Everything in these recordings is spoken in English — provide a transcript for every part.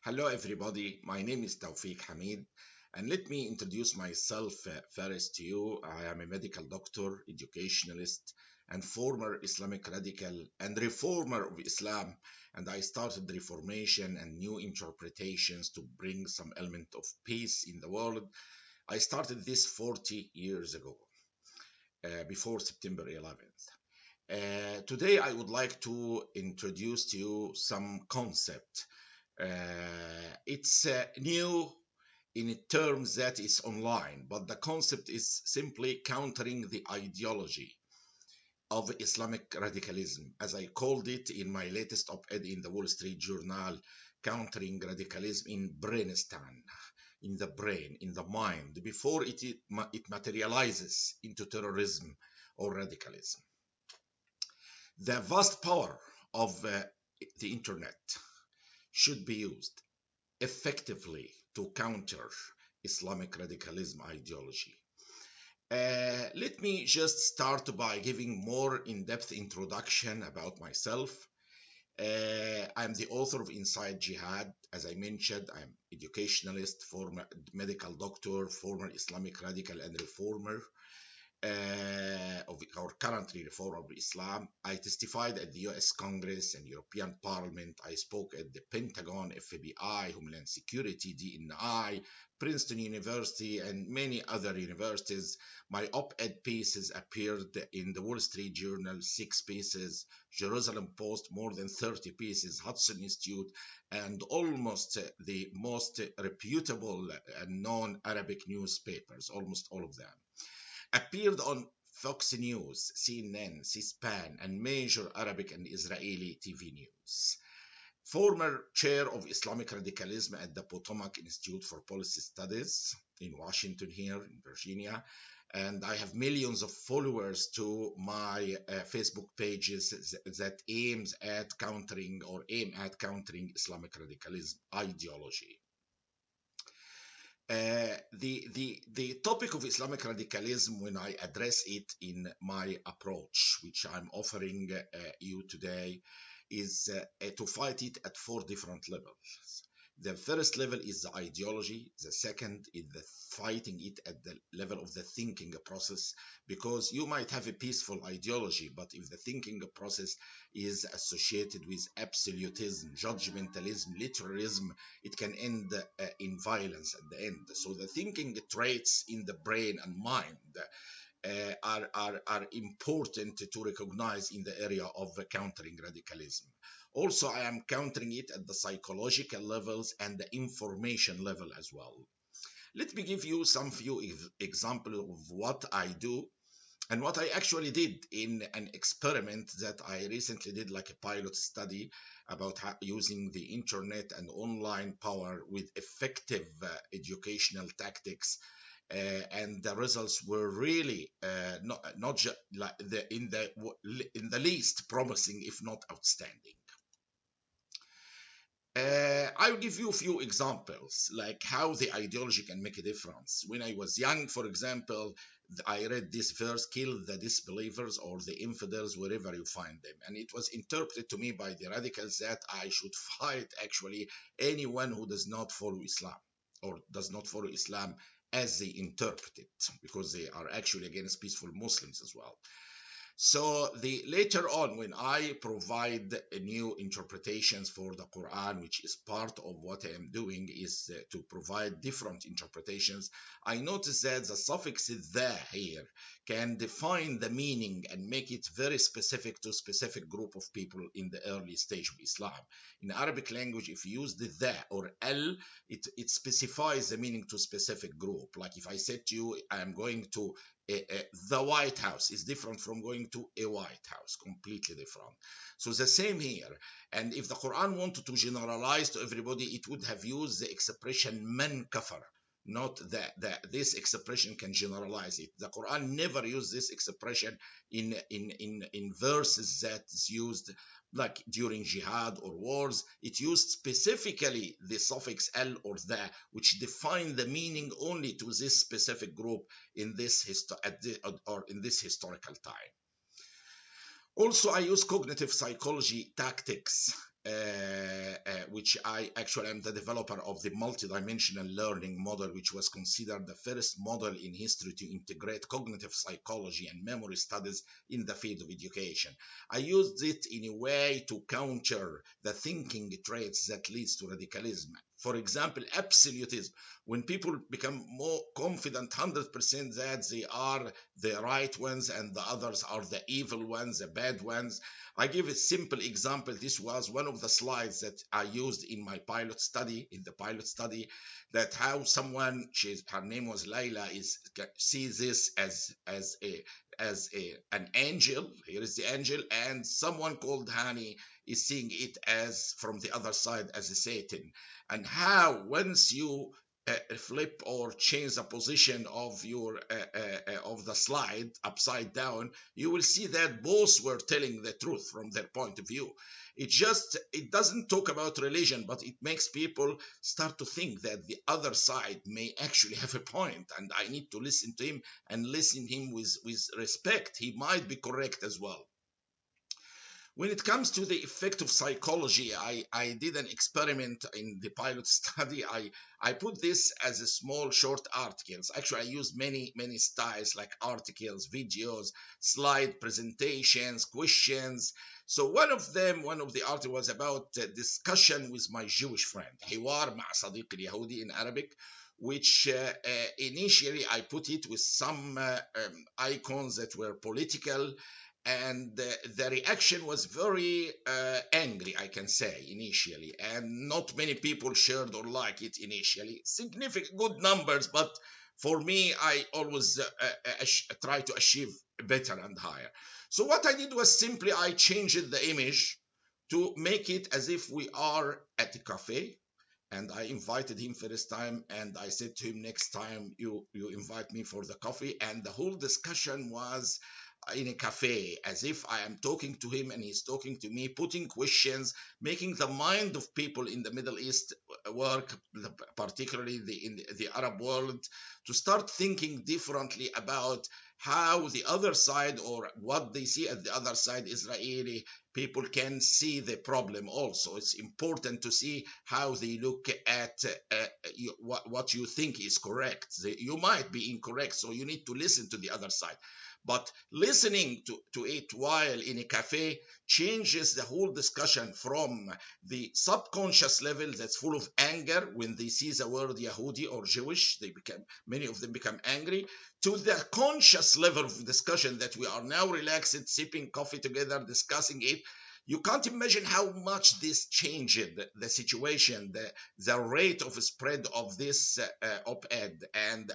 Hello everybody, my name is TAWFIK Hamid and let me introduce myself first to you. I am a medical doctor, educationalist and former Islamic radical and reformer of Islam, and I started reformation and new interpretations to bring some element of peace in the world. I started this 40 years ago, before September 11th. Today I would like to introduce to you some concept. It's new in terms that it's online, but the concept is simply countering the ideology of Islamic radicalism, as I called it in my latest op-ed in the Wall Street Journal, countering radicalism in Brainistan, in the brain, in the mind, before it materializes into terrorism or radicalism. The vast power of the internet should be used effectively to counter Islamic radicalism ideology. Let me just start by giving more in-depth introduction about myself. I'm the author of Inside Jihad. As I mentioned, I'm educationalist, former medical doctor, former Islamic radical and reformer. Of our currently reform of Islam. I testified at the US Congress and European Parliament. I spoke at the Pentagon, FBI, Homeland Security, DNI, Princeton University, and many other universities. My op-ed pieces appeared in the Wall Street Journal, 6 pieces, Jerusalem Post, more than 30 pieces, Hudson Institute, and almost the most reputable and known Arabic newspapers, almost all of them. Appeared on Fox News, CNN, C-SPAN, and major Arabic and Israeli TV news. Former chair of Islamic radicalism at the Potomac Institute for Policy Studies in Washington here in Virginia. And I have millions of followers to my Facebook pages that aim at countering Islamic radicalism ideology. The topic of Islamic radicalism, when I address it in my approach, which I'm offering you today, is to fight it at 4 different levels. The first level is the ideology. The second is the fighting it at the level of the thinking process, because you might have a peaceful ideology, but if the thinking process is associated with absolutism, judgmentalism, literalism, it can end in violence at the end. So the thinking traits in the brain and mind are important to recognize in the area of countering radicalism. Also, I am countering it at the psychological levels and the information level as well. Let me give you some few examples of what I do and what I actually did in an experiment that I recently did, like a pilot study about using the internet and online power with effective educational tactics. And the results were really not just like in the least promising, if not outstanding. I'll give you a few examples, like how the ideology can make a difference. When I was young, for example, I read this verse, kill the disbelievers or the infidels wherever you find them. And it was interpreted to me by the radicals that I should fight actually anyone who does not follow Islam or does not follow Islam as they interpret it, because they are actually against peaceful Muslims as well. So later on, when I provide new interpretations for the Quran, which is part of what I am doing, is to provide different interpretations, I notice that the suffix "the" here can define the meaning and make it very specific to a specific group of people in the early stage of Islam. In Arabic language, if you use the or al, it specifies the meaning to a specific group. Like if I said to you, I am going to the White House, is different from going to a White House, completely different. So the same here. And if the Quran wanted to generalize to everybody, it would have used the expression man kafar, not that this expression can generalize it. The Quran never used this expression in verses that is used like during jihad or wars. It used specifically the suffix al or the, which define the meaning only to this specific group in this historical time. Also, I use cognitive psychology tactics which I actually am the developer of the multidimensional learning model, which was considered the first model in history to integrate cognitive psychology and memory studies in the field of education. I used it in a way to counter the thinking traits that leads to radicalism. For example, absolutism. When people become more confident 100% that they are the right ones and the others are the evil ones, the bad ones. I give a simple example. This was one of the slides that I used in my pilot study, that how someone, her name was Layla, sees this as an angel. Here is the angel, and someone called Hani is seeing it as from the other side as a Satan. And how once you flip or change the position of your of the slide upside down, you will see that both were telling the truth from their point of view. It doesn't talk about religion, but it makes people start to think that the other side may actually have a point, and I need to listen to him and listen to him with respect. He might be correct as well. When it comes to the effect of psychology, I did an experiment in the pilot study. I put this as a small short articles. Actually, I used many styles like articles, videos, slide presentations, questions. So one of the articles was about discussion with my Jewish friend, حوار مع صديقي اليهودي in Arabic, which initially I put it with some icons that were political, and the reaction was very angry, I can say, initially, and not many people shared or liked it initially. Significant good numbers, but for me, I always try to achieve better and higher. So what I did was simply I changed the image to make it as if we are at a cafe, and I invited him first time, and I said to him, next time you invite me for the coffee. And the whole discussion was in a cafe, as if I am talking to him and he's talking to me, putting questions, making the mind of people in the Middle East work, particularly in the Arab world, to start thinking differently about how the other side, or what they see at the other side, Israeli people, can see the problem also. It's important to see how they look at what you think is correct. You might be incorrect, so you need to listen to the other side. But listening to it while in a cafe changes the whole discussion from the subconscious level that's full of anger when they see the word Yahudi or Jewish, many of them become angry, to the conscious level of discussion that we are now relaxed, sipping coffee together, discussing it. You can't imagine how much this changed the situation, the rate of spread of this op-ed and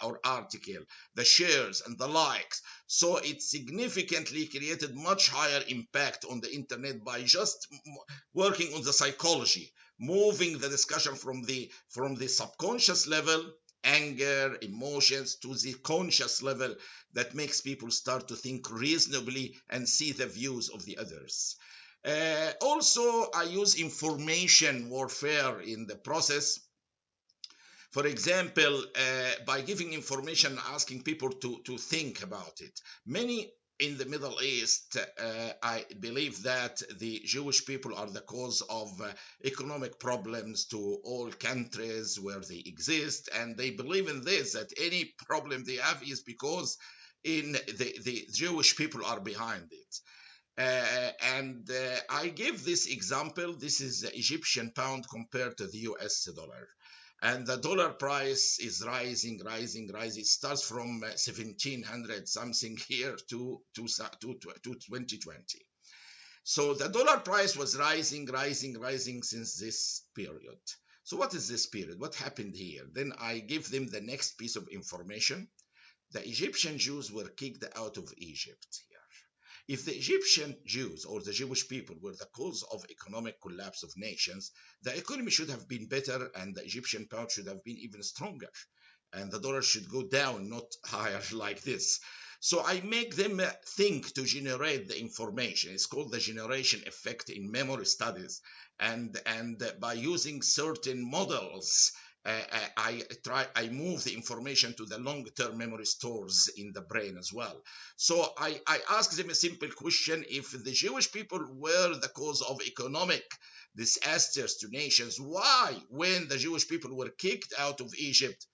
our article, the shares and the likes. So it significantly created much higher impact on the internet by just working on the psychology, moving the discussion from the subconscious level, anger, emotions, to the conscious level that makes people start to think reasonably and see the views of the others. Also, I use information warfare in the process. For example, by giving information, asking people to think about it. Many in the Middle East, I believe that the Jewish people are the cause of economic problems to all countries where they exist, and they believe in this, that any problem they have is because the Jewish people are behind it. I give this example. This is the Egyptian pound compared to the US dollar. And the dollar price is rising. It starts from 1700 something here to 2020. So the dollar price was rising since this period. So what is this period? What happened here? Then I give them the next piece of information. The Egyptian Jews were kicked out of Egypt here. If the Egyptian Jews or the Jewish people were the cause of economic collapse of nations, the economy should have been better and the Egyptian pound should have been even stronger. And the dollar should go down, not higher like this. So I make them think to generate the information. It's called the generation effect in memory studies. And by using certain models I move the information to the long-term memory stores in the brain as well. So I ask them a simple question: if the Jewish people were the cause of economic disasters to nations, why, when the Jewish people were kicked out of Egypt,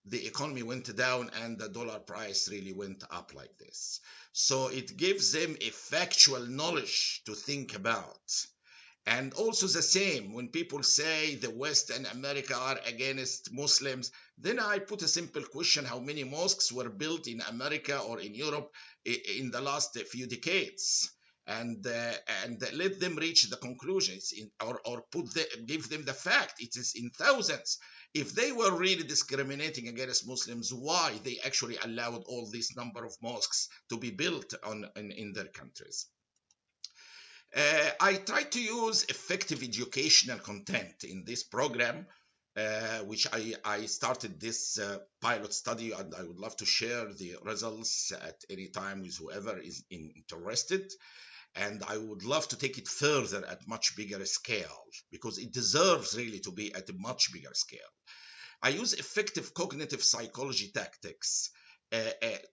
the economy went down and the dollar price really went up like this? So it gives them a factual knowledge to think about. And also the same, when people say the West and America are against Muslims, then I put a simple question: how many mosques were built in America or in Europe in the last few decades? And let them reach the conclusions, or give them the fact. It is in thousands. If they were really discriminating against Muslims, why they actually allowed all this number of mosques to be built in their countries? I try to use effective educational content in this program, which I started this pilot study, and I would love to share the results at any time with whoever is interested. And I would love to take it further at much bigger scale, because it deserves really to be at a much bigger scale. I use effective cognitive psychology tactics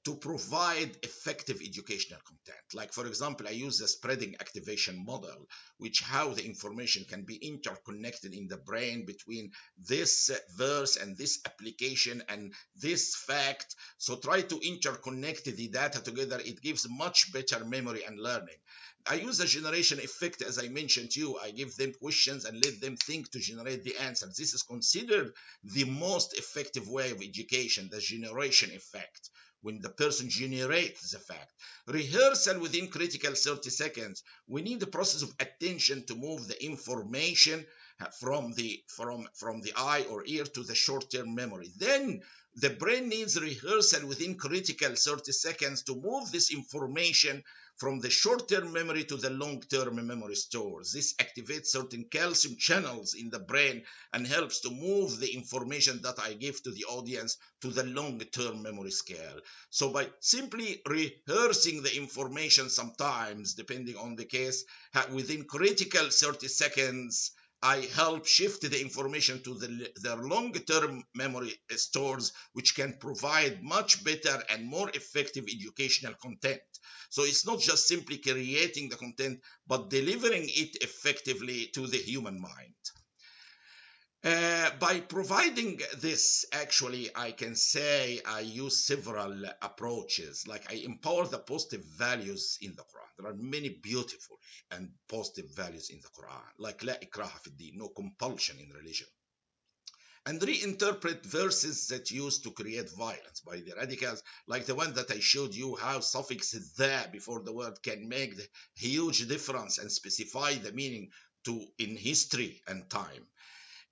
to provide effective educational content. Like, for example, I use the spreading activation model, which how the information can be interconnected in the brain between this verse and this application and this fact. So try to interconnect the data together. It gives much better memory and learning. I use the generation effect, as I mentioned to you. I give them questions and let them think to generate the answers. This is considered the most effective way of education, the generation effect, when the person generates the fact. Rehearsal within critical 30 seconds. We need the process of attention to move the information from the eye or ear to the short-term memory. Then the brain needs rehearsal within critical 30 seconds to move this information from the short-term memory to the long-term memory stores. This activates certain calcium channels in the brain and helps to move the information that I give to the audience to the long-term memory scale. So by simply rehearsing the information, sometimes, depending on the case, within critical 30 seconds, I help shift the information to their long-term memory stores, which can provide much better and more effective educational content. So it's not just simply creating the content, but delivering it effectively to the human mind. By providing this, actually, I can say I use several approaches. Like, I empower the positive values in the Quran. There are many beautiful and positive values in the Quran, like la ikraha fi din, no compulsion in religion. And reinterpret verses that used to create violence by the radicals, like the one that I showed you, how suffix the before the word can make the huge difference and specify the meaning in history and time.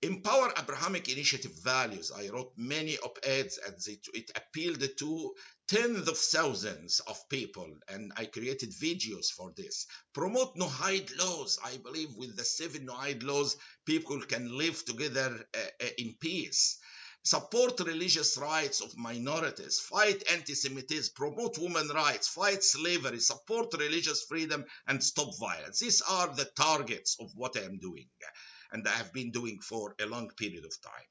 Empower Abrahamic initiative values. I wrote many op-eds and it appealed to tens of thousands of people, and I created videos for this. Promote no-hide laws. I believe with the 7 no-hide laws, people can live together in peace. Support religious rights of minorities. Fight anti-Semitism. Promote women's rights. Fight slavery. Support religious freedom and stop violence. These are the targets of what I am doing, and I have been doing for a long period of time.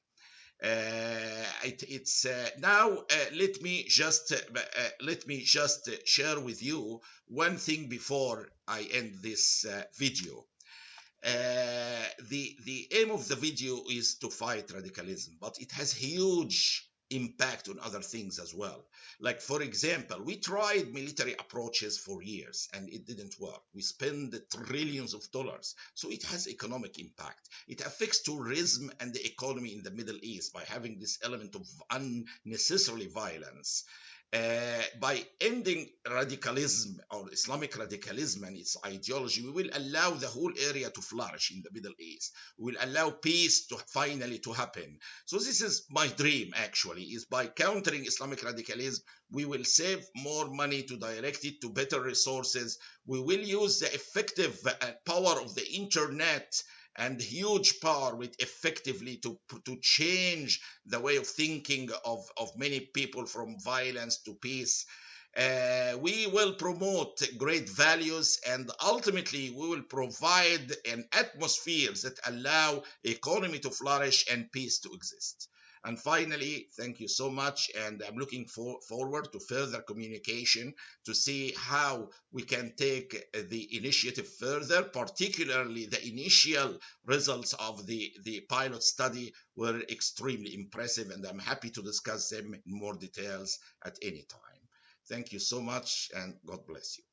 Now let me just share with you one thing before I end this video. The aim of the video is to fight radicalism, but it has huge impact on other things as well. Like, for example, we tried military approaches for years and it didn't work. We spend trillions of dollars. So it has economic impact. It affects tourism and the economy in the Middle East by having this element of unnecessary violence. By ending radicalism or Islamic radicalism and its ideology, we will allow the whole area to flourish in the Middle East. We will allow peace to finally to happen. So this is my dream, actually, is by countering Islamic radicalism, we will save more money to direct it to better resources. We will use the effective power of the internet and huge power with effectively to change the way of thinking of many people from violence to peace. We will promote great values, and ultimately we will provide an atmosphere that allow economy to flourish and peace to exist. And finally, thank you so much, and I'm looking forward to further communication to see how we can take the initiative further. Particularly the initial results of the pilot study were extremely impressive, and I'm happy to discuss them in more details at any time. Thank you so much, and God bless you.